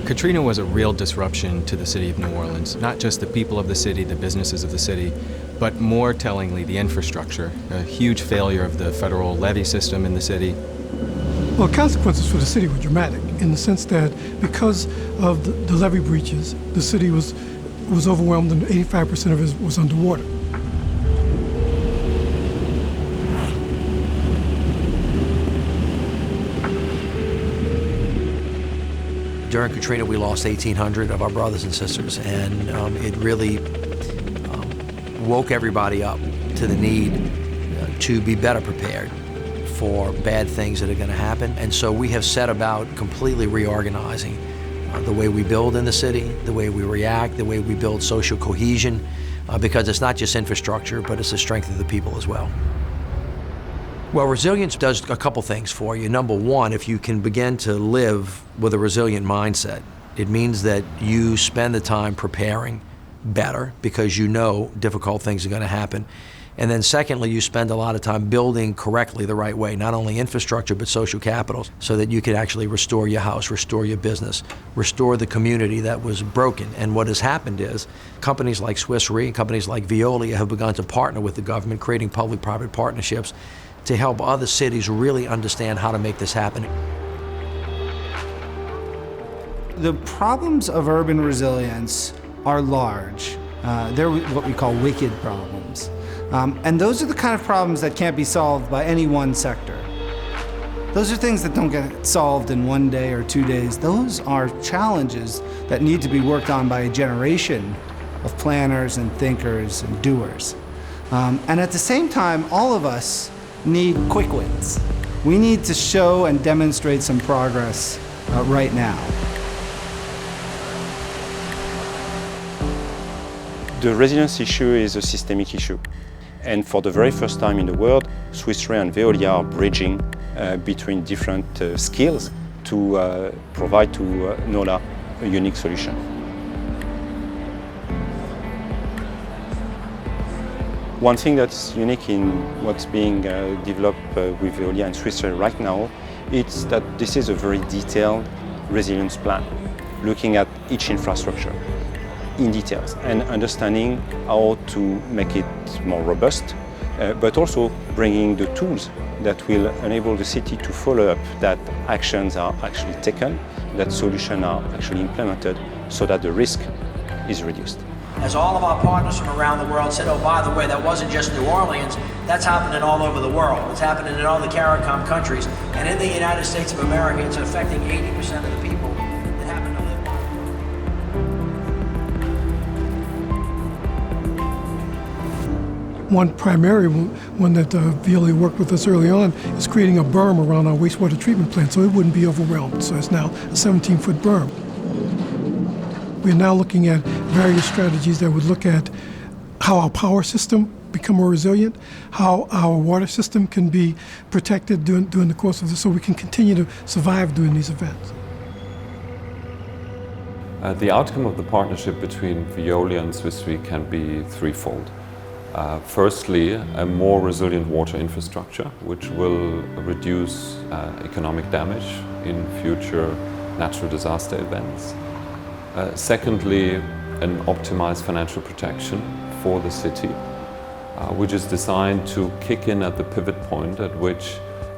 Katrina was a real disruption to the city of New Orleans, not just the people of the city, the businesses of the city, but more tellingly, the infrastructure. A huge failure of the federal levee system in the city. Well, consequences for the city were dramatic in the sense that because of the levee breaches, the city was overwhelmed and 85% of it was underwater. During Katrina, we lost 1,800 of our brothers and sisters, and it really woke everybody up to the need to be better prepared for bad things that are going to happen. And so we have set about completely reorganizing the way we build in the city, the way we react, the way we build social cohesion, because it's not just infrastructure, but it's the strength of the people as well. Well, resilience does a couple things for you. Number one, if you can begin to live with a resilient mindset, it means that you spend the time preparing better because you know difficult things are going to happen. And then secondly, you spend a lot of time building correctly the right way, not only infrastructure, but social capital, so that you can actually restore your house, restore your business, restore the community that was broken. And what has happened is companies like Swiss Re and companies like Veolia have begun to partner with the government, creating public-private partnerships to help other cities really understand how to make this happen. The problems of urban resilience are large. They're what we call wicked problems. And those are the kind of problems that can't be solved by any one sector. Those are things that don't get solved in 1 day or 2 days. Those are challenges that need to be worked on by a generation of planners and thinkers and doers. And at the same time, all of us need quick wins. We need to show and demonstrate some progress right now. The resilience issue is a systemic issue. And for the very first time in the world, Swiss Re and Veolia are bridging between different skills to provide to NOLA a unique solution. One thing that's unique in what's being developed with Veolia and Swiss Re right now is that this is a very detailed resilience plan, looking at each infrastructure in details and understanding how to make it more robust, but also bringing the tools that will enable the city to follow up that actions are actually taken, that solutions are actually implemented, so that the risk is reduced. As all of our partners from around the world said, oh, by the way, that wasn't just New Orleans, that's happening all over the world. It's happening in all the CARICOM countries. And in the United States of America, it's affecting 80% of the people that happen to live One primary one that Veolia worked with us early on is creating a berm around our wastewater treatment plant so it wouldn't be overwhelmed. So it's now a 17-foot berm. We're now looking at various strategies that would look at how our power system become more resilient, how our water system can be protected during the course of this so we can continue to survive during these events. The outcome of the partnership between Veolia and Swiss Re can be threefold. Firstly, a more resilient water infrastructure, which will reduce economic damage in future natural disaster events. Secondly, an optimized financial protection for the city, which is designed to kick in at the pivot point at which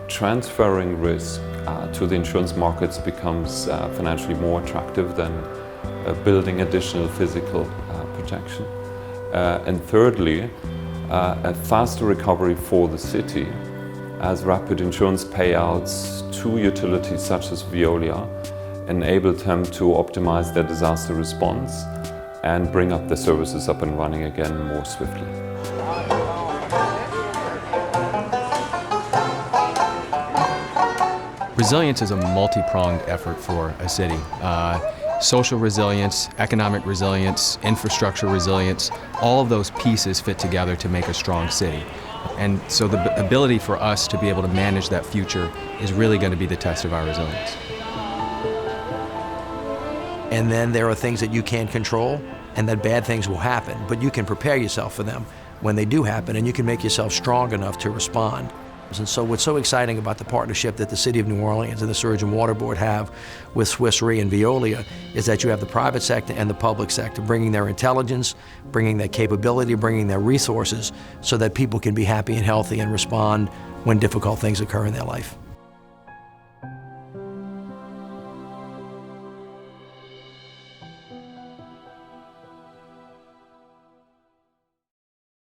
transferring risk to the insurance markets becomes financially more attractive than building additional physical protection. And thirdly, a faster recovery for the city as rapid insurance payouts to utilities such as Veolia enable them to optimize their disaster response and bring up the services up and running again more swiftly. Resilience is a multi-pronged effort for a city. Social resilience, economic resilience, infrastructure resilience, all of those pieces fit together to make a strong city. And so the ability for us to be able to manage that future is really going to be the test of our resilience. And then there are things that you can't control and that bad things will happen, but you can prepare yourself for them when they do happen and you can make yourself strong enough to respond. And so what's so exciting about the partnership that the City of New Orleans and the Sewage and Water Board have with Swiss Re and Veolia is that you have the private sector and the public sector bringing their intelligence, bringing their capability, bringing their resources so that people can be happy and healthy and respond when difficult things occur in their life.